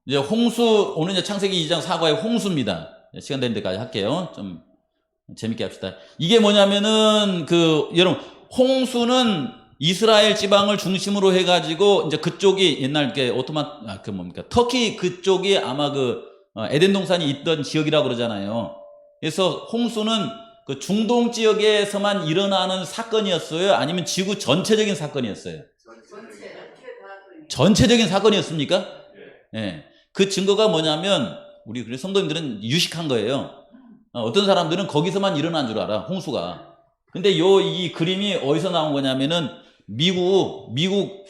이제 홍수, 오늘 이제 창세기 2장 4과의 홍수입니다. 시간 되는 데까지 할게요. 좀 재밌게 합시다. 이게 뭐냐면은, 여러분, 홍수는 이스라엘 지방을 중심으로 해가지고, 이제 그쪽이 옛날 터키 그쪽이 아마 에덴 동산이 있던 지역이라고 그러잖아요. 그래서 홍수는 그 중동 지역에서만 일어나는 사건이었어요? 아니면 지구 전체적인 사건이었어요? 전체적인 사건이었습니까? 예. 그 증거가 뭐냐면, 우리 성도님들은 유식한 거예요. 어떤 사람들은 거기서만 일어난 줄 알아, 홍수가. 근데 이 그림이 어디서 나온 거냐면은, 미국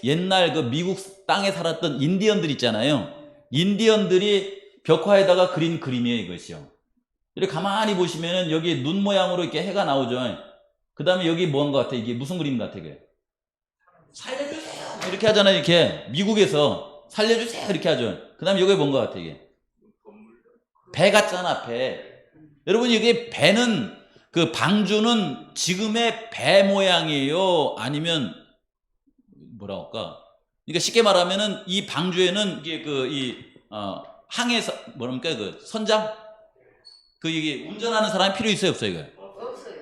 옛날 미국 땅에 살았던 인디언들 있잖아요. 인디언들이 벽화에다가 그린 그림이에요, 이것이요. 이렇게 가만히 보시면은 여기 눈 모양으로 이렇게 해가 나오죠. 그 다음에 여기 뭔 것 같아? 이게 무슨 그림 같아, 이게? 살려주세요! 이렇게 하잖아요, 이렇게. 미국에서 살려주세요! 이렇게 하죠. 그 다음에 여기 뭔 것 같아, 이게? 배 같잖아, 배. 여러분, 이게 배는, 방주는 지금의 배 모양이에요? 아니면, 뭐라고 할까? 그러니까 쉽게 말하면은 이 방주에는 이게 항해사, 뭐랍니까? 선장? 이게 운전하는 사람이 필요 있어요, 없어요, 이거? 없어요.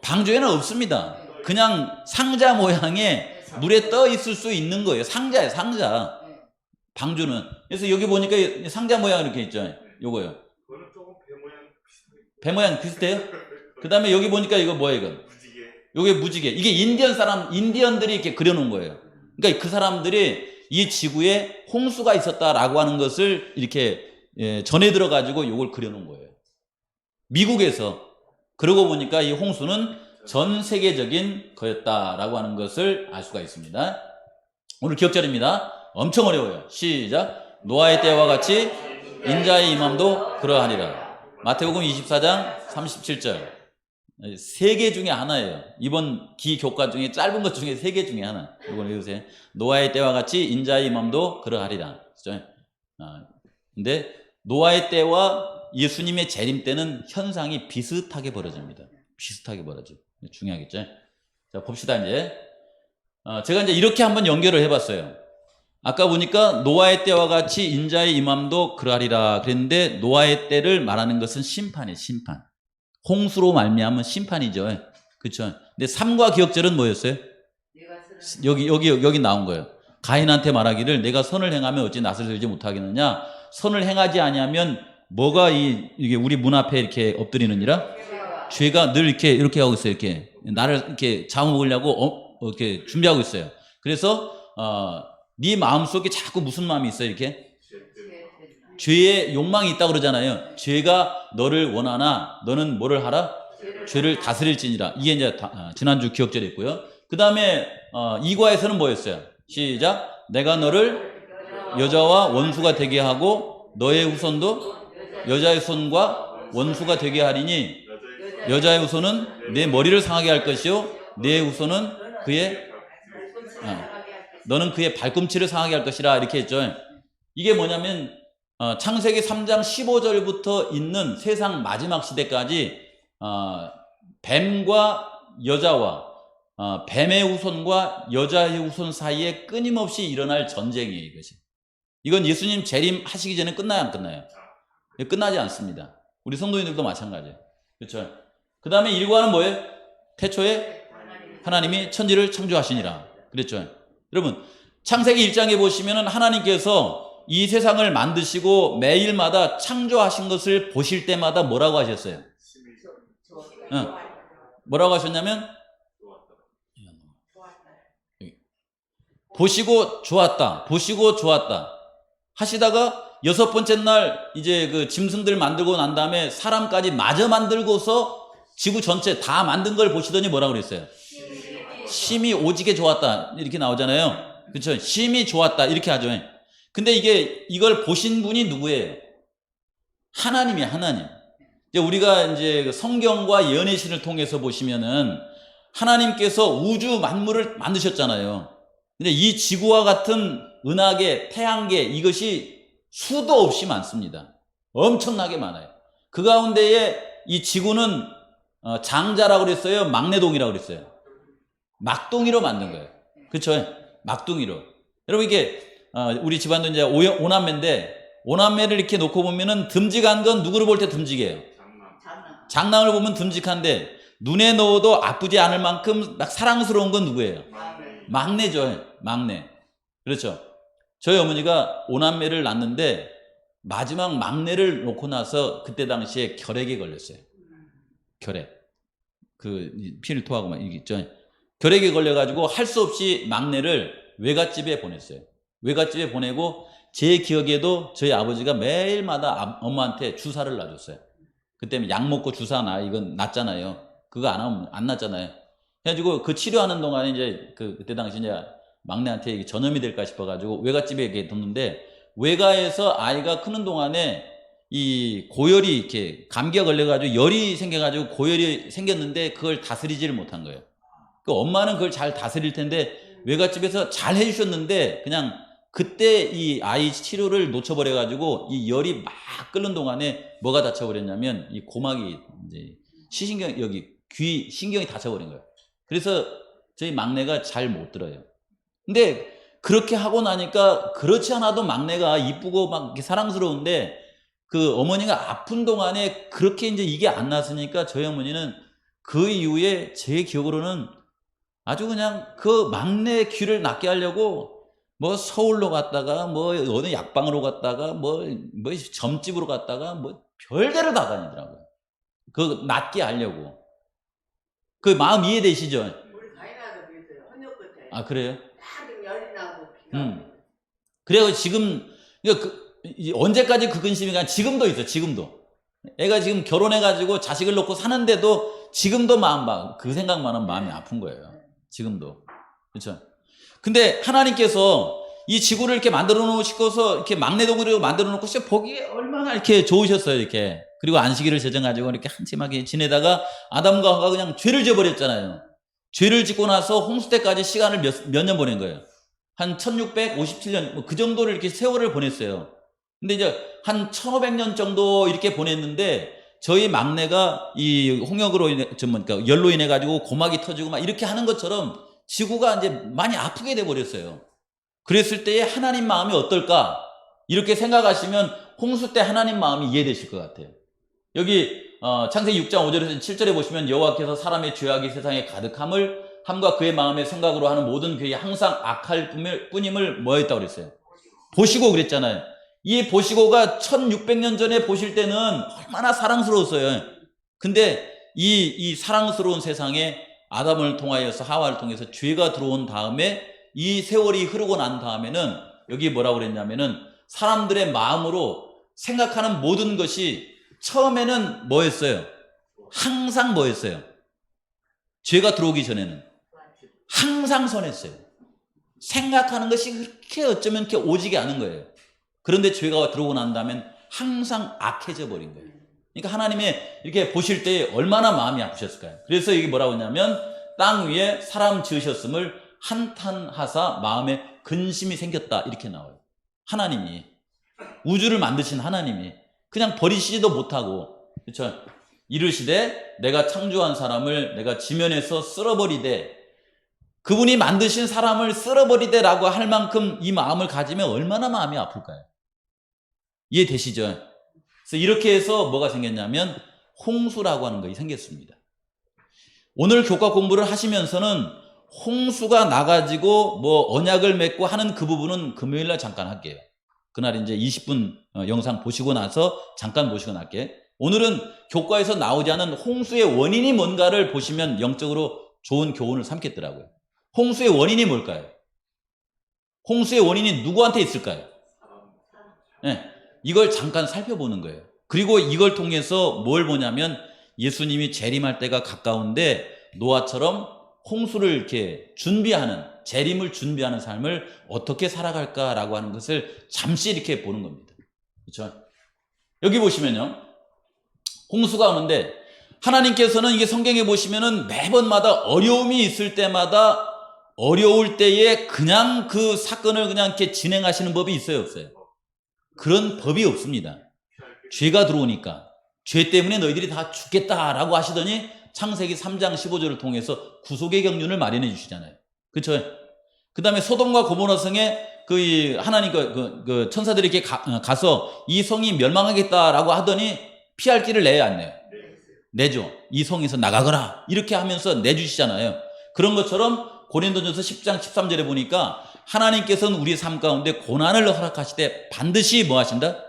방주에는 없습니다. 그냥 상자 모양의 물에 떠 있을 수 있는 거예요. 상자예요, 상자. 방주는. 그래서 여기 보니까 상자 모양 이렇게 있죠. 요거요. 배 모양 비슷해요? 그 다음에 여기 보니까 이거 뭐예요, 이건? 요게 무지개. 이게 인디언들이 이렇게 그려놓은 거예요. 그러니까 그 사람들이 이 지구에 홍수가 있었다라고 하는 것을 이렇게 전해 들어가지고 요걸 그려놓은 거예요. 미국에서. 그러고 보니까 이 홍수는 전 세계적인 거였다라고 하는 것을 알 수가 있습니다. 오늘 기억절입니다. 엄청 어려워요. 시작. 노아의 때와 같이 인자의 임함도 그러하리라. 마태복음 24장 37절. 세 개 중에 하나예요. 이번 기교과 중에 짧은 것 중에 세 개 중에 하나. 이걸 읽으세요. 노아의 때와 같이 인자의 임함도 그러하리라. 근데 노아의 때와 예수님의 재림 때는 현상이 비슷하게 벌어집니다. 비슷하게 벌어져. 중요하겠죠? 자, 봅시다, 이제. 제가 이제 이렇게 한번 연결을 해봤어요. 아까 보니까 노아의 때와 같이 인자의 임함도 그러하리라 그랬는데, 노아의 때를 말하는 것은 심판이에요, 심판. 홍수로 말미암은 심판이죠. 그렇죠? 근데 삼과 기억절은 뭐였어요? 여기 나온 거예요. 가인한테 말하기를 내가 선을 행하면 어찌 낯을 들지 못하겠느냐? 선을 행하지 아니하면 뭐가 이게 우리 문 앞에 이렇게 엎드리느니라? 죄가 늘 이렇게 하고 있어요. 이렇게 나를 이렇게 잡아먹으려고 이렇게 준비하고 있어요. 그래서 네 마음속에 자꾸 무슨 마음이 있어요? 이렇게 죄의 욕망이 있다고 그러잖아요. 죄가 너를 원하나 너는 뭐를 하라? 죄를 다스릴지니라. 이게 이제 지난주 기억절에 있고요. 그 다음에 2과에서는 뭐였어요? 시작. 내가 너를 여자와 원수가 되게 하고 너의 후손도 여자의 손과 원수가 되게 하리니 여자의 후손은 내 머리를 상하게 할 것이요 내 후손은 너는 그의 발꿈치를 상하게 할 것이라. 이렇게 했죠. 이게 뭐냐면 창세기 3장 15절부터 있는 세상 마지막 시대까지 뱀과 여자와 뱀의 후손과 여자의 후손 사이에 끊임없이 일어날 전쟁이에요, 이것이. 이건 예수님 재림하시기 전에 끝나요, 안 끝나요? 끝나지 않습니다. 우리 성도님들도 마찬가지예요. 그렇죠? 그 다음에 1과는 뭐예요? 태초에 하나님이 천지를 창조하시니라. 그랬죠? 여러분, 창세기 1장에 보시면은 하나님께서 이 세상을 만드시고 매일마다 창조하신 것을 보실 때마다 뭐라고 하셨어요? 뭐라고 하셨냐면 보시고 좋았다. 보시고 좋았다. 하시다가 6번째 날 이제 짐승들 만들고 난 다음에 사람까지 마저 만들고서 지구 전체 다 만든 걸 보시더니 뭐라고 그랬어요? 심히 오지게 좋았다. 이렇게 나오잖아요. 그렇죠? 심히 좋았다. 이렇게 하죠. 근데 이걸 보신 분이 누구예요? 하나님이에요, 하나님. 이제 우리가 이제 성경과 예언의 신을 통해서 보시면은 하나님께서 우주 만물을 만드셨잖아요. 근데 이 지구와 같은 은하계, 태양계, 이것이 수도 없이 많습니다. 엄청나게 많아요. 그 가운데에 이 지구는 장자라고 그랬어요? 막내동이라고 그랬어요? 막둥이로 만든 거예요. 그렇죠? 막둥이로. 여러분, 이게 우리 집안도 이제 오남매인데, 오남매를 이렇게 놓고 보면은 듬직한 건 누구를 볼 때 듬직해요? 장남을 보면 듬직한데, 눈에 넣어도 아프지 않을 만큼 막 사랑스러운 건 누구예요? 막내죠. 막내. 그렇죠. 저희 어머니가 오남매를 낳는데 마지막 막내를 놓고 나서 그때 당시에 결핵에 걸렸어요. 결핵. 피를 토하고 막 이게 있죠. 결핵에 걸려가지고 할 수 없이 막내를 외갓집에 보냈어요. 외갓집에 보내고 제 기억에도 저희 아버지가 매일마다 엄마한테 주사를 놔줬어요. 그때 약 먹고 주사 나, 이건 낫잖아요. 그거 안 하면 안 낫잖아요. 그래가지고 그 치료하는 동안에 이제 그때 당시 이제 막내한테 전염이 될까 싶어가지고 외갓집에 이렇게 뒀는데, 외가에서 아이가 크는 동안에 이 고열이 이렇게 감기가 걸려가지고 열이 생겨가지고 고열이 생겼는데 그걸 다스리지를 못한 거예요. 그 엄마는 그걸 잘 다스릴 텐데 외갓집에서 잘 해주셨는데 그냥 그때 이 아이 치료를 놓쳐버려가지고 이 열이 막 끓는 동안에 뭐가 다쳐버렸냐면 이 고막이 이제 시신경, 여기 귀 신경이 다쳐버린 거예요. 그래서 저희 막내가 잘 못 들어요. 근데 그렇게 하고 나니까 그렇지 않아도 막내가 이쁘고 막 사랑스러운데 그 어머니가 아픈 동안에 그렇게 이제 이게 안 났으니까 저희 어머니는 그 이후에 제 기억으로는 아주 그냥 그 막내 귀를 낫게 하려고 뭐 서울로 갔다가 뭐 어느 약방으로 갔다가 뭐 점집으로 갔다가 뭐 별대로 다 다니더라고요. 그 낫게 하려고. 그 마음 이해되시죠? 우리 가인아도 그랬어요. 헌역 끝에. 아, 그래요? 딱 열이 나고 비가. 그래서 지금 그러니까 언제까지 그 근심이 가? 지금도 있어. 지금도. 애가 지금 결혼해가지고 자식을 놓고 사는데도 지금도 그 생각만 하면 마음이 아픈 거예요. 지금도. 그렇죠? 근데 하나님께서 이 지구를 이렇게 만들어 놓으시고서 이렇게 막내 동으로 만들어 놓고 보기에 얼마나 이렇게 좋으셨어요. 이렇게. 그리고 안식일을 제정가지고 이렇게 한심하게 지내다가 아담과 하와가 그냥 죄를 지어버렸잖아요. 죄를 짓고 나서 홍수 때까지 시간을 몇 년 보낸 거예요. 한 1657년, 그 정도를 이렇게 세월을 보냈어요. 근데 이제 한 1500년 정도 이렇게 보냈는데 저희 막내가 이 홍역으로 인해, 그러니까 열로 인해 가지고 고막이 터지고 막 이렇게 하는 것처럼 지구가 이제 많이 아프게 돼 버렸어요. 그랬을 때에 하나님 마음이 어떨까? 이렇게 생각하시면 홍수 때 하나님 마음이 이해되실 것 같아요. 여기 창세기 6장 5절에서 7절에 보시면 여호와께서 사람의 죄악이 세상에 가득함을 함과 그의 마음의 생각으로 하는 모든 괴이 항상 악할 뿐임을 뭐 했다고 그랬어요? 보시고 그랬잖아요. 이 보시고가 1600년 전에 보실 때는 얼마나 사랑스러웠어요. 근데 이 사랑스러운 세상에 아담을 통하여서 하와를 통해서 죄가 들어온 다음에 이 세월이 흐르고 난 다음에는 여기 뭐라고 그랬냐면은 사람들의 마음으로 생각하는 모든 것이 처음에는 뭐였어요? 항상 뭐였어요? 죄가 들어오기 전에는 항상 선했어요. 생각하는 것이 그렇게 어쩌면 이렇게 오지게 않은 거예요. 그런데 죄가 들어오고 난 다음엔 항상 악해져 버린 거예요. 그러니까 하나님이 이렇게 보실 때 얼마나 마음이 아프셨을까요? 그래서 이게 뭐라고 했냐면 땅 위에 사람 지으셨음을 한탄하사 마음에 근심이 생겼다 이렇게 나와요. 하나님이 우주를 만드신 하나님이 그냥 버리시지도 못하고, 그렇죠? 이르시되 내가 창조한 사람을 내가 지면에서 쓸어버리되, 그분이 만드신 사람을 쓸어버리되라고 할 만큼 이 마음을 가지면 얼마나 마음이 아플까요? 이해되시죠? 그래서 이렇게 해서 뭐가 생겼냐면 홍수라고 하는 것이 생겼습니다. 오늘 교과 공부를 하시면서는 홍수가 나가지고 뭐 언약을 맺고 하는 그 부분은 금요일날 잠깐 할게요. 그날 이제 20분 영상 보시고 나서 잠깐 보시고 날게. 오늘은 교과에서 나오지 않은 홍수의 원인이 뭔가를 보시면 영적으로 좋은 교훈을 삼겠더라고요. 홍수의 원인이 뭘까요? 홍수의 원인이 누구한테 있을까요? 네, 이걸 잠깐 살펴보는 거예요. 그리고 이걸 통해서 뭘 보냐면 예수님이 재림할 때가 가까운데 노아처럼 홍수를 이렇게 준비하는, 재림을 준비하는 삶을 어떻게 살아갈까라고 하는 것을 잠시 이렇게 보는 겁니다. 그렇죠? 여기 보시면요, 홍수가 오는데 하나님께서는 이게 성경에 보시면은 매번마다 어려움이 있을 때마다 어려울 때에 그냥 그 사건을 그냥 이렇게 진행하시는 법이 있어요, 없어요? 그런 법이 없습니다. 죄가 들어오니까 죄 때문에 너희들이 다 죽겠다라고 하시더니 창세기 3장 15절을 통해서 구속의 경륜을 마련해 주시잖아요. 그렇죠? 그 다음에 소돔과 고모라 성에 하나님 그 천사들이 이렇게 가서 이 성이 멸망하겠다라고 하더니 피할 길을 내야 안 내요? 내죠. 이 성에서 나가거라 이렇게 하면서 내주시잖아요. 그런 것처럼 고린도전서 10장 13절에 보니까 하나님께서는 우리 삶 가운데 고난을 허락하시되 반드시 뭐 하신다?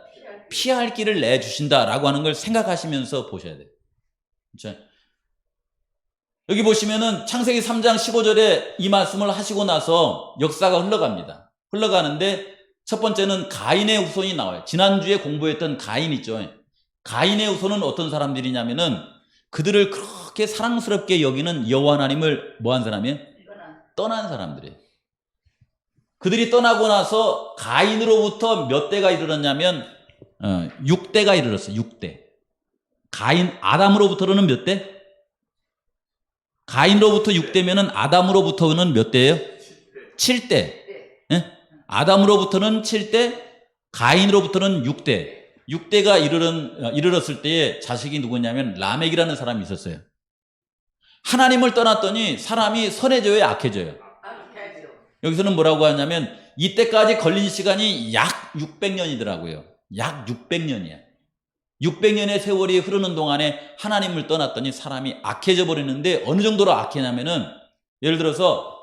피할 길을 내주신다라고 하는 걸 생각하시면서 보셔야 돼요. 그렇죠? 여기 보시면은 창세기 3장 15절에 이 말씀을 하시고 나서 역사가 흘러갑니다. 흘러가는데 첫 번째는 가인의 후손이 나와요. 지난주에 공부했던 가인 있죠. 가인의 후손은 어떤 사람들이냐면은 그들을 그렇게 사랑스럽게 여기는 여호와 하나님을 뭐한 사람이에요? 떠난 사람들이에요. 그들이 떠나고 나서 가인으로부터 몇 대가 이르렀냐면 6대가 이르렀어요. 6대. 가인 아담으로부터는 몇 대? 가인으로부터 6대면은 아담으로부터는 몇 대예요? 7대. 예? 아담으로부터는 7대, 가인으로부터는 6대. 6대가 이르렀을 때에 자식이 누구냐면 라멕이라는 사람이 있었어요. 하나님을 떠났더니 사람이 선해져요, 악해져요? 여기서는 뭐라고 하냐면 이때까지 걸린 시간이 약 600년이더라고요. 약 600년이야. 600년의 세월이 흐르는 동안에 하나님을 떠났더니 사람이 악해져 버리는데 어느 정도로 악해냐면은 예를 들어서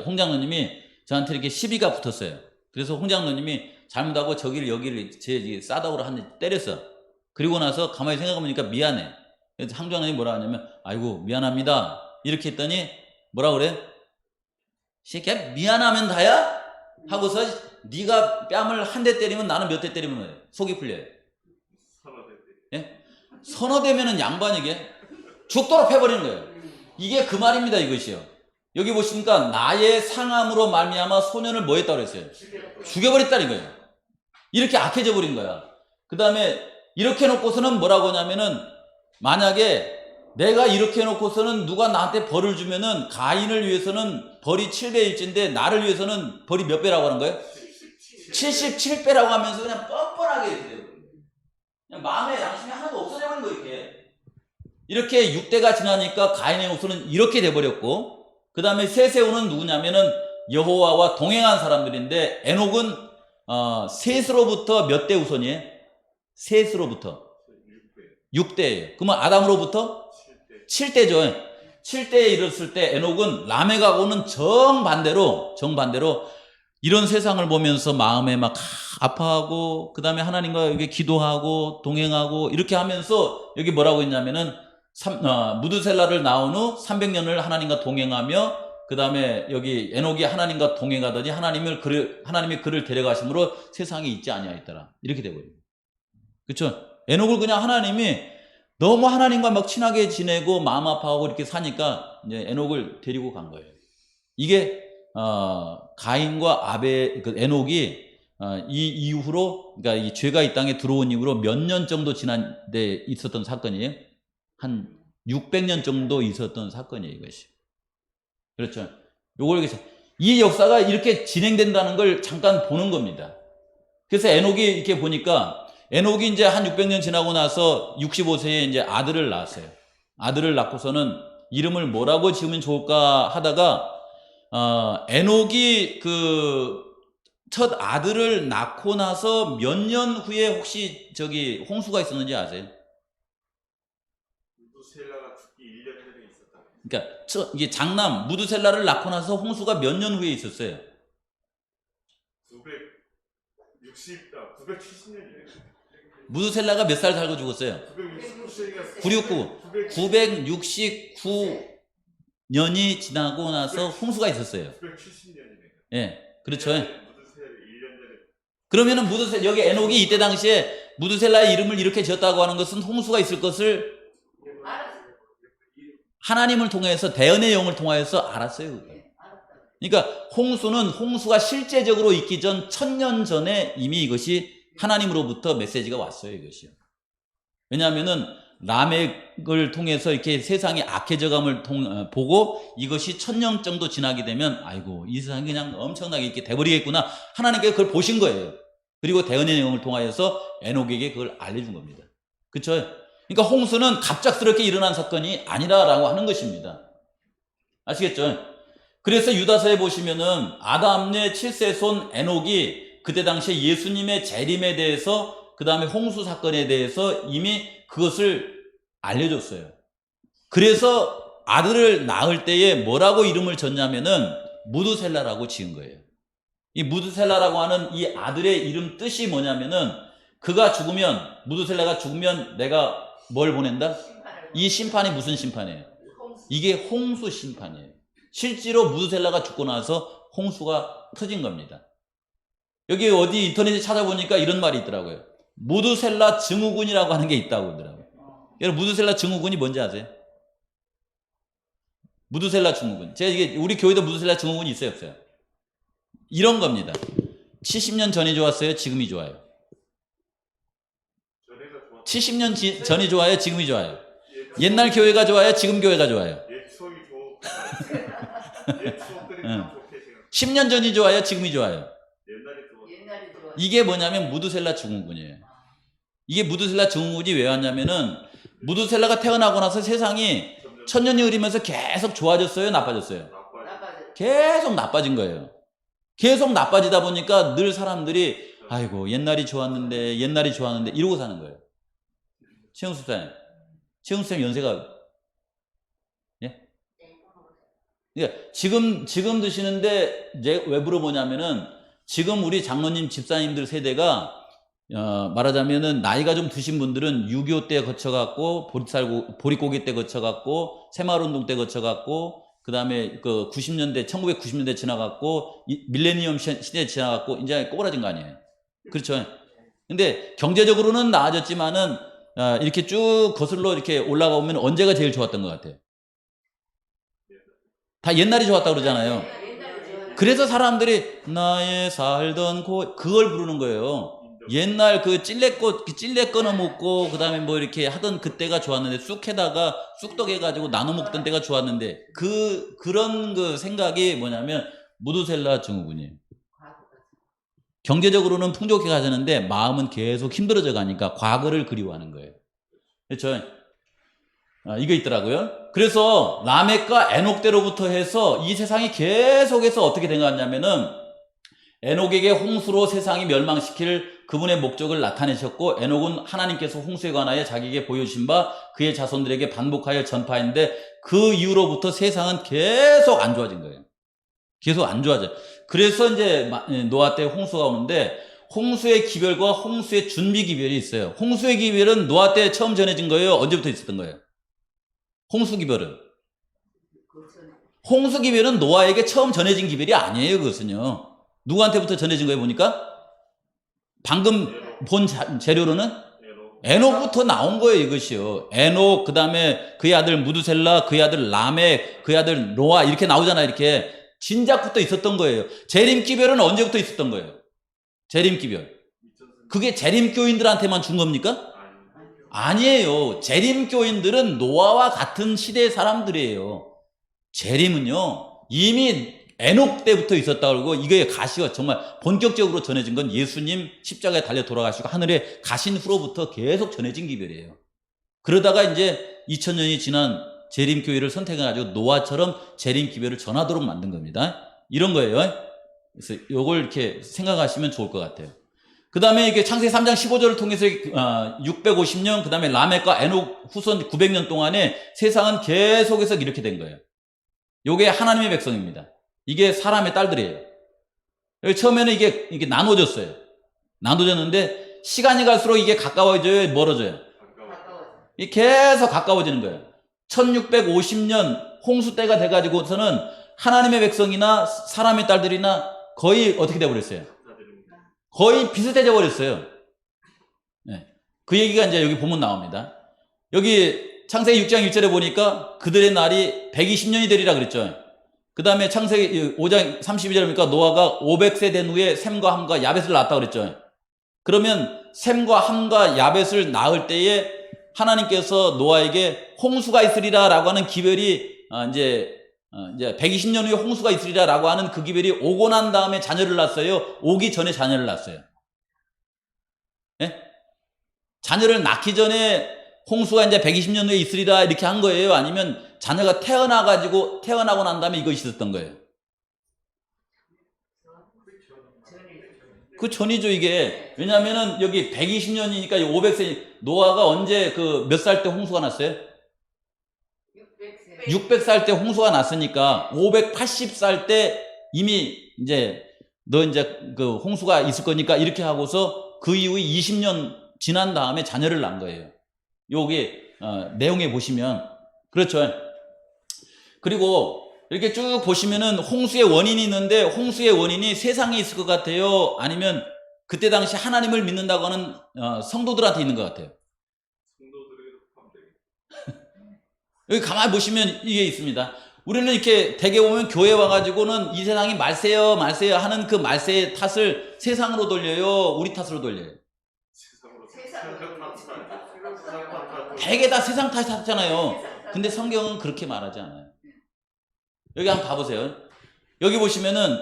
홍 장로님이 저한테 이렇게 시비가 붙었어요. 그래서 홍 장로님이 잘못하고 저기를 여기를 제 싸다구로 한 대 때렸어. 그리고 나서 가만히 생각해보니까 미안해. 그래서 황 장로님이 뭐라 하냐면 아이고 미안합니다. 이렇게 했더니 뭐라 그래? 새끼야 미안하면 다야? 하고서 네가 뺨을 한 대 때리면 나는 몇 대 때리면 돼? 속이 풀려요. 예? 서너 대면은 양반이게 죽도록 패버리는 거예요. 이게 그 말입니다. 이것이요. 여기 보시니까 나의 상함으로 말미암아 소년을 뭐 했다고 그랬어요? 죽여버렸다는 거예요. 이렇게 악해져 버린 거야. 그 다음에 이렇게 놓고서는 뭐라고 하냐면은 만약에 내가 이렇게 놓고서는 누가 나한테 벌을 주면은 가인을 위해서는 벌이 7배일진데 나를 위해서는 벌이 몇 배라고 하는 거예요? 77배라고 하면서 그냥 뻔뻔하게 해주세요. 그냥 마음에 양심이 하나도 없어져버린 거예요. 이렇게 6대가 지나니까 가인의 후손은 이렇게 돼버렸고 그 다음에 셋의 누구냐면은 여호와와 동행한 사람들인데 에녹은 셋으로부터 몇 대 후손이에요? 셋으로부터 6대예요. 그러면 아담으로부터 7대죠. 7대에 이르렀을 때 에녹은 라멕하고는 정반대로 이런 세상을 보면서 마음에 막 아파하고 그 다음에 하나님과 여기 기도하고 동행하고 이렇게 하면서 여기 뭐라고 했냐면은 무드셀라를 나온 후 300년을 하나님과 동행하며 그 다음에 여기 에녹이 하나님과 동행하더니 하나님이 그를 데려가심으로 세상에 있지 아니하였더라. 이렇게 돼버려요. 그렇죠? 에녹을 그냥 하나님이 너무 하나님과 막 친하게 지내고 마음 아파하고 이렇게 사니까 이제 에녹을 데리고 간 거예요. 이게 가인과 에녹이 이 이후로 그러니까 이 죄가 이 땅에 들어온 이후로 몇 년 정도 지난 데 있었던 사건이에요. 한 600년 정도 있었던 사건이에요, 이것이. 그렇죠. 이 역사가 이렇게 진행된다는 걸 잠깐 보는 겁니다. 그래서 에녹이 이렇게 보니까 에녹이 이제 한 600년 지나고 나서 65세에 이제 아들을 낳았어요. 아들을 낳고서는 이름을 뭐라고 지으면 좋을까 하다가 에녹이 그 첫 아들을 낳고 나서 몇 년 후에 혹시 저기 홍수가 있었는지 아세요? 무드셀라가 죽기 1년 전에 있었다. 그러니까 이게 장남 무드셀라를 낳고 나서 홍수가 몇 년 후에 있었어요? 970년이네. 무드셀라가 몇 살 살고 죽었어요? 969년이 지나고 나서 홍수가 있었어요. 970년이네. 예, 그렇죠. 그러면은 여기 에녹이 이때 당시에 무드셀라의 이름을 이렇게 지었다고 하는 것은 홍수가 있을 것을 하나님을 통해서 대언의 영을 통하여서 알았어요. 그러니까 홍수가 실제적으로 있기 전 1000년 전에 이미 이것이 하나님으로부터 메시지가 왔어요. 이것이요. 왜냐하면은 라멕을 통해서 이렇게 세상이 악해져감을 보고 이것이 1000년 정도 지나게 되면 아이고 이 세상이 그냥 엄청나게 이렇게 돼버리겠구나 하나님께서 그걸 보신 거예요. 그리고 대언의 영을 통하여서 에녹에게 그걸 알려준 겁니다. 그렇죠? 그러니까 홍수는 갑작스럽게 일어난 사건이 아니라라고 하는 것입니다. 아시겠죠? 그래서 유다서에 보시면은 아담의 7세 손 에녹이 그때 당시에 예수님의 재림에 대해서 그 다음에 홍수 사건에 대해서 이미 그것을 알려줬어요. 그래서 아들을 낳을 때에 뭐라고 이름을 졌냐면은 무드셀라라고 지은 거예요. 이 무드셀라라고 하는 이 아들의 이름 뜻이 뭐냐면은 그가 죽으면, 무드셀라가 죽으면 내가 뭘 보낸다? 이 심판이 무슨 심판이에요? 이게 홍수 심판이에요. 실제로 무드셀라가 죽고 나서 홍수가 터진 겁니다. 여기 어디 인터넷에 찾아보니까 이런 말이 있더라고요. 무드셀라 증후군이라고 하는 게 있다고 하더라고요. 여러분 무드셀라 증후군이 뭔지 아세요? 무드셀라 증후군. 제가 이게 우리 교회도 무드셀라 증후군이 있어요, 없어요? 이런 겁니다. 70년 전이 좋았어요? 지금이 좋아요? 전에가 좋았. 70년 전이 좋아요? 지금이 좋아요? 옛날 교회가 좋아요? 지금 교회가 좋아요? 옛 추억이 좋. 옛 추억들이 참 좋게 생각. 10년 전이 좋아요? 지금이 좋아요? 옛날에 좋았. 옛날에 좋아. 이게 뭐냐면 무드셀라 증후군이에요. 이게 무드셀라 증후군이 왜 왔냐면은 무드셀라가 태어나고 나서 세상이 천년이 흐르면서 계속 좋아졌어요? 나빠졌어요? 나빠. 나빠져. 계속 나빠진 거예요. 계속 나빠지다 보니까 늘 사람들이 아이고 옛날이 좋았는데 이러고 사는 거예요. 최영수 사님. 최영수 사님 연세가 예? 그러니까 지금 드시는데 왜 물어보냐면은 지금 우리 장로님 집사님들 세대가 말하자면은 나이가 좀 드신 분들은 6.25 때 거쳐갖고 보릿고기 때 거쳐갖고 새마을운동 때 거쳐갖고 그 다음에 그 90년대 1990년대 지나갔고 밀레니엄 시대 지나갔고 이제 꼬부라진 거 아니에요. 그렇죠. 근데 경제적으로는 나아졌지만은 이렇게 쭉 거슬러 이렇게 올라가보면 언제가 제일 좋았던 것 같아요? 다 옛날이 좋았다고 그러잖아요. 옛날에 좋아. 그래서 사람들이 나의 살던 그걸 부르는 거예요. 옛날 그 찔레꽃 끊어 먹고 그 다음에 뭐 이렇게 하던 그때가 좋았는데 쑥에다가 쑥떡 해가지고 나눠 먹던 때가 좋았는데 그런 그 생각이 뭐냐면 무드셀라 증후군이에요. 경제적으로는 풍족해 가자는데 마음은 계속 힘들어져 가니까 과거를 그리워하는 거예요. 그렇죠? 이거 있더라고요. 그래서 라멕과 에녹 때로부터 해서 이 세상이 계속해서 어떻게 된 거 같냐면은 에녹에게 홍수로 세상이 멸망시킬 그분의 목적을 나타내셨고 에녹은 하나님께서 홍수에 관하여 자기에게 보여주신 바 그의 자손들에게 반복하여 전파했는데 그 이후로부터 세상은 계속 안 좋아진 거예요. 계속 안 좋아져요. 그래서 이제 노아 때 홍수가 오는데 홍수의 기별과 홍수의 준비 기별이 있어요. 홍수의 기별은 노아 때 처음 전해진 거예요? 언제부터 있었던 거예요? 홍수 기별은? 홍수 기별은 노아에게 처음 전해진 기별이 아니에요. 그것은요. 누구한테부터 전해진 거예요 보니까? 방금 본 재료로는? 에녹부터 나온 거예요 이것이요. 에녹 그 다음에 그의 아들 무드셀라 그의 아들 라멕 그의 아들 노아 이렇게 나오잖아요. 이렇게 진작부터 있었던 거예요. 재림기별은 언제부터 있었던 거예요? 재림기별. 그게 재림교인들한테만 준 겁니까? 아니에요. 재림교인들은 노아와 같은 시대의 사람들이에요. 재림은요 이미 에녹 때부터 있었다고 그러고 이게 가시가 정말 본격적으로 전해진 건 예수님 십자가에 달려 돌아가시고 하늘에 가신 후로부터 계속 전해진 기별이에요. 그러다가 이제 2000년이 지난 재림교회를 선택해가지고 노아처럼 재림기별을 전하도록 만든 겁니다. 이런 거예요. 그래서 이걸 이렇게 생각하시면 좋을 것 같아요. 그 다음에 이게 창세기 3장 15절을 통해서 650년, 그 다음에 라멕과 에녹 후손 900년 동안에 세상은 계속해서 이렇게 된 거예요. 이게 하나님의 백성입니다. 이게 사람의 딸들이에요. 처음에는 이게 나눠졌어요. 나눠졌는데 시간이 갈수록 이게 가까워져요, 멀어져요. 이게 계속 가까워지는 거예요. 1650년 홍수 때가 돼가지고서는 하나님의 백성이나 사람의 딸들이나 거의 어떻게 돼버렸어요? 거의 비슷해져 버렸어요. 네. 그 얘기가 이제 여기 보면 나옵니다. 여기 창세기 6장 1절에 보니까 그들의 날이 120년이 되리라 그랬죠. 그 다음에 창세기 5장 32절에 보니까 노아가 500세 된 후에 셈과 함과 야벳을 낳았다 그랬죠. 그러면 셈과 함과 야벳을 낳을 때에 하나님께서 노아에게 홍수가 있으리라 라고 하는 기별이 이제 120년 후에 홍수가 있으리라 라고 하는 그 기별이 오고 난 다음에 자녀를 낳았어요? 오기 전에 자녀를 낳았어요? 예? 자녀를 낳기 전에 홍수가 이제 120년 후에 있으리라 이렇게 한 거예요? 아니면 자녀가 태어나고 난 다음에 이거 있었던 거예요? 그 전이죠, 이게. 왜냐면은 여기 120년이니까 500세, 노아가 언제 그 몇 살 때 홍수가 났어요? 600세. 600살 때 홍수가 났으니까 580살 때 이미 이제 너 이제 그 홍수가 있을 거니까 이렇게 하고서 그 이후에 20년 지난 다음에 자녀를 낳은 거예요. 여기 내용에 보시면 그렇죠. 그리고 이렇게 쭉 보시면은 홍수의 원인이 있는데 홍수의 원인이 세상에 있을 것 같아요? 아니면 그때 당시 하나님을 믿는다고 하는 성도들한테 있는 것 같아요? 성도들에게도 포함되겠죠. 여기 가만히 보시면 이게 있습니다. 우리는 이렇게 대개 보면 교회 와가지고는 이 세상이 말세요 말세요 하는 그 말세의 탓을 세상으로 돌려요? 우리 탓으로 돌려요? 대개 다 세상 탓이 탔잖아요. 근데 성경은 그렇게 말하지 않아요. 여기 한번 봐보세요. 여기 보시면은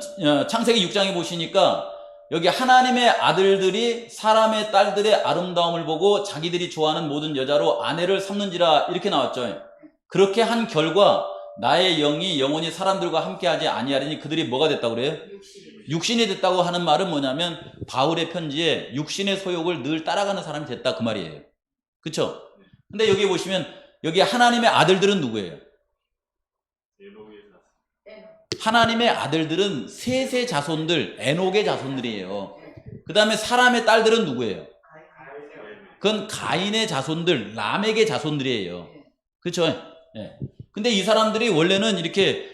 창세기 6장에 보시니까 여기 하나님의 아들들이 사람의 딸들의 아름다움을 보고 자기들이 좋아하는 모든 여자로 아내를 삼는지라 이렇게 나왔죠. 그렇게 한 결과 나의 영이 영원히 사람들과 함께하지 아니하리니 그들이 뭐가 됐다고 그래요? 육신이 됐다고 하는 말은 뭐냐면 바울의 편지에 육신의 소욕을 늘 따라가는 사람이 됐다 그 말이에요. 그렇죠? 근데 여기 보시면 여기 하나님의 아들들은 누구예요? 하나님의 아들들은 셋의 자손들, 에녹의 자손들이에요. 그 다음에 사람의 딸들은 누구예요? 그건 가인의 자손들, 람에게 자손들이에요. 그렇죠? 예. 근데 이 사람들이 원래는 이렇게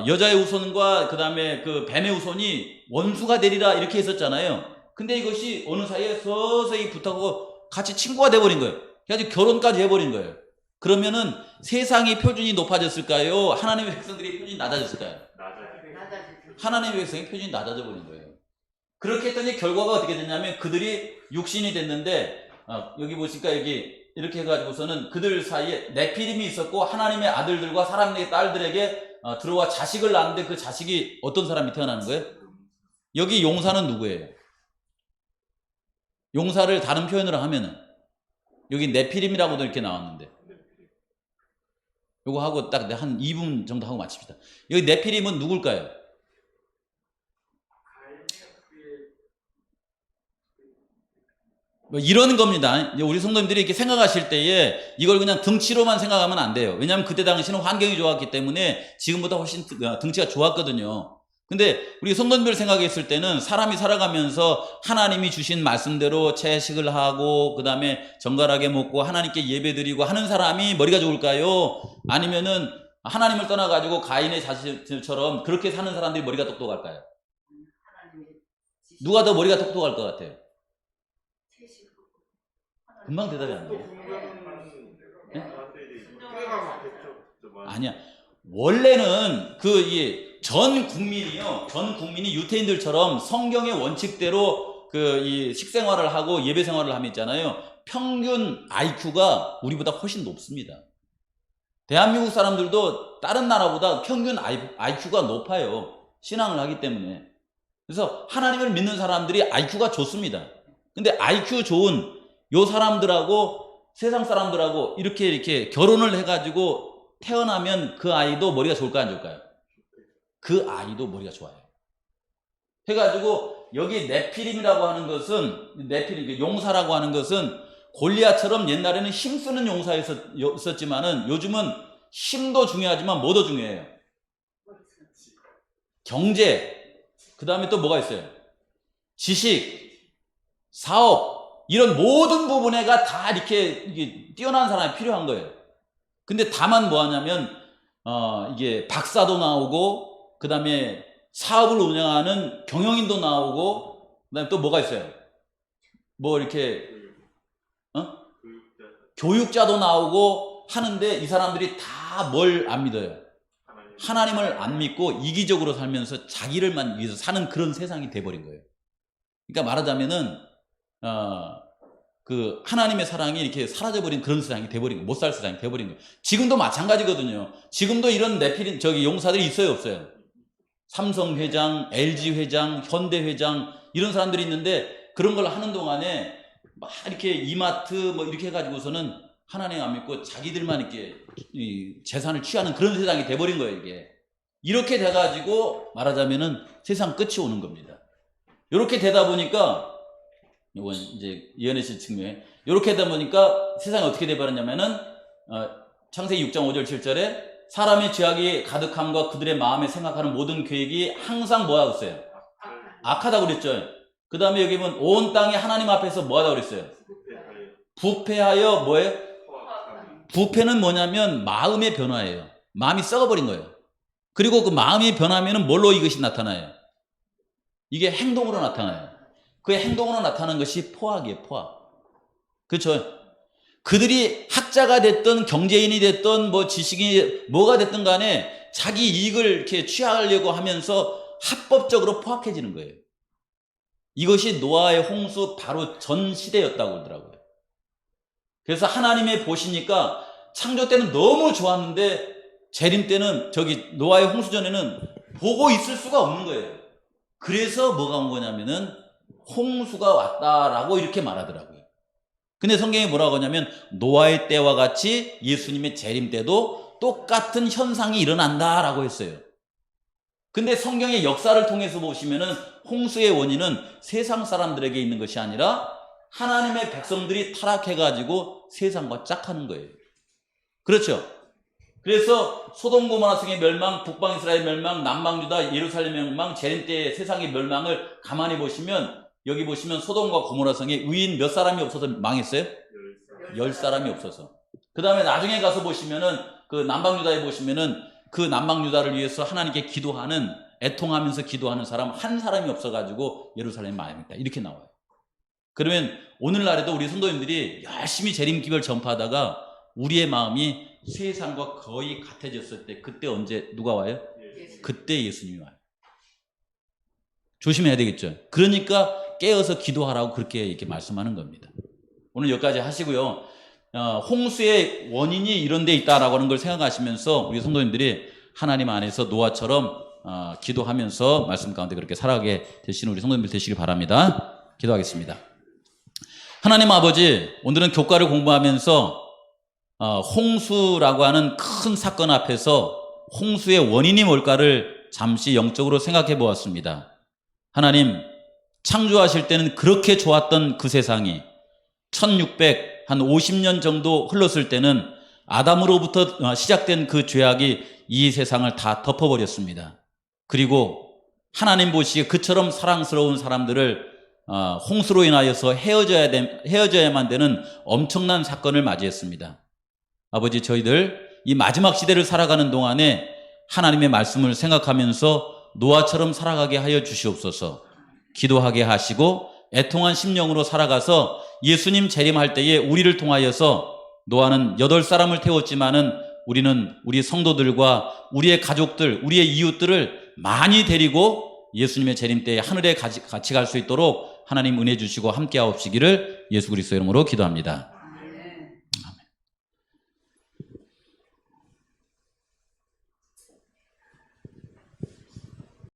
여자의 후손과 그 다음에 그 뱀의 후손이 원수가 되리라 이렇게 했었잖아요. 근데 이것이 어느 사이에 서서히 붙어서 같이 친구가 돼버린 거예요. 그래가지고 결혼까지 해버린 거예요. 그러면은 세상의 표준이 높아졌을까요? 하나님의 백성들의 표준이 낮아졌을까요? 하나님의 백성의 표준이 낮아져 버린 거예요. 그렇게 했더니 결과가 어떻게 됐냐면 그들이 육신이 됐는데 여기 보시니까 여기 이렇게 해가지고서는 그들 사이에 네피림이 있었고 하나님의 아들들과 사람의 딸들에게 들어와 자식을 낳았는데 그 자식이 어떤 사람이 태어나는 거예요? 여기 용사는 누구예요? 용사를 다른 표현으로 하면은 여기 네피림이라고도 이렇게 나왔는데 요거 하고 딱 한 2분 정도 하고 마칩시다. 여기 네피림은 누굴까요? 뭐 이런 겁니다. 우리 성도님들이 이렇게 생각하실 때에 이걸 그냥 등치로만 생각하면 안 돼요. 왜냐하면 그때 당시는 환경이 좋았기 때문에 지금보다 훨씬 등치가 좋았거든요. 근데 우리 성도님들 생각했을 때는 사람이 살아가면서 하나님이 주신 말씀대로 채식을 하고 그 다음에 정갈하게 먹고 하나님께 예배드리고 하는 사람이 머리가 좋을까요? 아니면은 하나님을 떠나가지고 가인의 자식들처럼 그렇게 사는 사람들이 머리가 똑똑할까요? 누가 더 머리가 똑똑할 것 같아요? 금방 대답이 안 돼요. 네? 아니야. 원래는 전 국민이요. 전 국민이 유태인들처럼 성경의 원칙대로 이 식생활을 하고 예배 생활을 하면 있잖아요. 평균 IQ가 우리보다 훨씬 높습니다. 대한민국 사람들도 다른 나라보다 평균 IQ가 높아요. 신앙을 하기 때문에. 그래서 하나님을 믿는 사람들이 IQ가 좋습니다. 근데 IQ 좋은 요 사람들하고 세상 사람들하고 이렇게 결혼을 해가지고 태어나면 그 아이도 머리가 좋을까요, 안 좋을까요? 그 아이도 머리가 좋아요. 해가지고 여기 네피림이라고 하는 것은 네피림 용사라고 하는 것은 골리앗처럼 옛날에는 힘쓰는 용사였었지만은 요즘은 힘도 중요하지만 뭐도 중요해요? 경제, 그 다음에 또 뭐가 있어요? 지식, 사업 이런 모든 부분에가 다 이렇게 뛰어난 사람이 필요한 거예요. 근데 다만 뭐 하냐면 이게 박사도 나오고 그 다음에 사업을 운영하는 경영인도 나오고 그 다음에 또 뭐가 있어요? 뭐 이렇게 교육자도 나오고 하는데 이 사람들이 다 뭘 안 믿어요? 하나님을 안 믿고 이기적으로 살면서 자기를만 위해서 사는 그런 세상이 돼버린 거예요. 그러니까 말하자면은 그 하나님의 사랑이 이렇게 사라져버린 그런 세상이 돼버린 거예요. 못 살 세상이 돼버린 거예요. 지금도 마찬가지거든요. 지금도 이런 네피림 용사들이 있어요, 없어요? 삼성 회장, LG 회장, 현대 회장 이런 사람들이 있는데 그런 걸 하는 동안에 막 이렇게 이마트 뭐 이렇게 해가지고서는 하나님 안 믿고 자기들만 이렇게 재산을 취하는 그런 세상이 돼버린 거예요, 이게. 이렇게 돼가지고 말하자면은 세상 끝이 오는 겁니다. 이렇게 되다 보니까 이건 이제 이현혜 씨 증명에 이렇게 되다 보니까 세상이 어떻게 돼버렸냐면은 창세기 6장 5절 7절에 사람의 죄악이 가득함과 그들의 마음에 생각하는 모든 계획이 항상 뭐였어요? 악하다고 그랬죠. 그 다음에 여기 보면 온 땅이 하나님 앞에서 뭐하다고 그랬어요? 부패하여 뭐예요? 부패는 뭐냐면 마음의 변화예요. 마음이 썩어버린 거예요. 그리고 그 마음이 변하면 뭘로 이것이 나타나요? 이게 행동으로 나타나요. 그 행동으로 나타나는 것이 포악이에요. 포악. 그렇죠? 그들이 학자가 됐던 경제인이 됐던 뭐 지식이 뭐가 됐든 간에 자기 이익을 이렇게 취하려고 하면서 합법적으로 포악해지는 거예요. 이것이 노아의 홍수 바로 전 시대였다고 그러더라고요. 그래서 하나님이 보시니까 창조 때는 너무 좋았는데 재림 때는 노아의 홍수 전에는 보고 있을 수가 없는 거예요. 그래서 뭐가 온 거냐면은 홍수가 왔다라고 이렇게 말하더라고요. 근데 성경이 뭐라고 하냐면 노아의 때와 같이 예수님의 재림 때도 똑같은 현상이 일어난다라고 했어요. 근데 성경의 역사를 통해서 보시면은 홍수의 원인은 세상 사람들에게 있는 것이 아니라 하나님의 백성들이 타락해가지고 세상과 짝하는 거예요. 그렇죠? 그래서 소돔 고모라 성의 멸망, 북방 이스라엘 멸망, 남방 유다 예루살렘 멸망, 재림 때의 세상의 멸망을 가만히 보시면 여기 보시면 소돔과 고모라 성에 의인 몇 사람이 없어서 망했어요? 10사람이 없어서. 그 다음에 나중에 가서 보시면은 그 남방 유다에 보시면은 그 남방 유다를 위해서 하나님께 기도하는 애통하면서 기도하는 사람 한 사람이 없어가지고 예루살렘 망했다. 이렇게 나와요. 그러면 오늘날에도 우리 성도님들이 열심히 재림 기별 전파하다가 우리의 마음이 세상과 거의 같아졌을 때 그때 언제 누가 와요? 그때 예수님이 와요. 조심해야 되겠죠. 그러니까 깨어서 기도하라고 그렇게 이렇게 말씀하는 겁니다. 오늘 여기까지 하시고요. 홍수의 원인이 이런 데 있다라고 하는 걸 생각하시면서 우리 성도님들이 하나님 안에서 노아처럼 기도하면서 말씀 가운데 그렇게 살아가게 되시는 우리 성도님들 되시길 바랍니다. 기도하겠습니다. 하나님 아버지, 오늘은 교과를 공부하면서 홍수라고 하는 큰 사건 앞에서 홍수의 원인이 뭘까를 잠시 영적으로 생각해 보았습니다. 하나님, 창조하실 때는 그렇게 좋았던 그 세상이 1650년 정도 흘렀을 때는 아담으로부터 시작된 그 죄악이 이 세상을 다 덮어버렸습니다. 그리고 하나님 보시기에 그처럼 사랑스러운 사람들을 홍수로 인하여서 헤어져야만 되는 엄청난 사건을 맞이했습니다. 아버지, 저희들 이 마지막 시대를 살아가는 동안에 하나님의 말씀을 생각하면서 노아처럼 살아가게 하여 주시옵소서. 기도하게 하시고 애통한 심령으로 살아가서 예수님 재림할 때에 우리를 통하여서 노아는 8사람을 태웠지만은 우리는 우리 성도들과 우리의 가족들, 우리의 이웃들을 많이 데리고 예수님의 재림 때에 하늘에 같이 갈 수 있도록 하나님 은혜 주시고 함께 하옵시기를 예수 그리스도의 이름으로 기도합니다.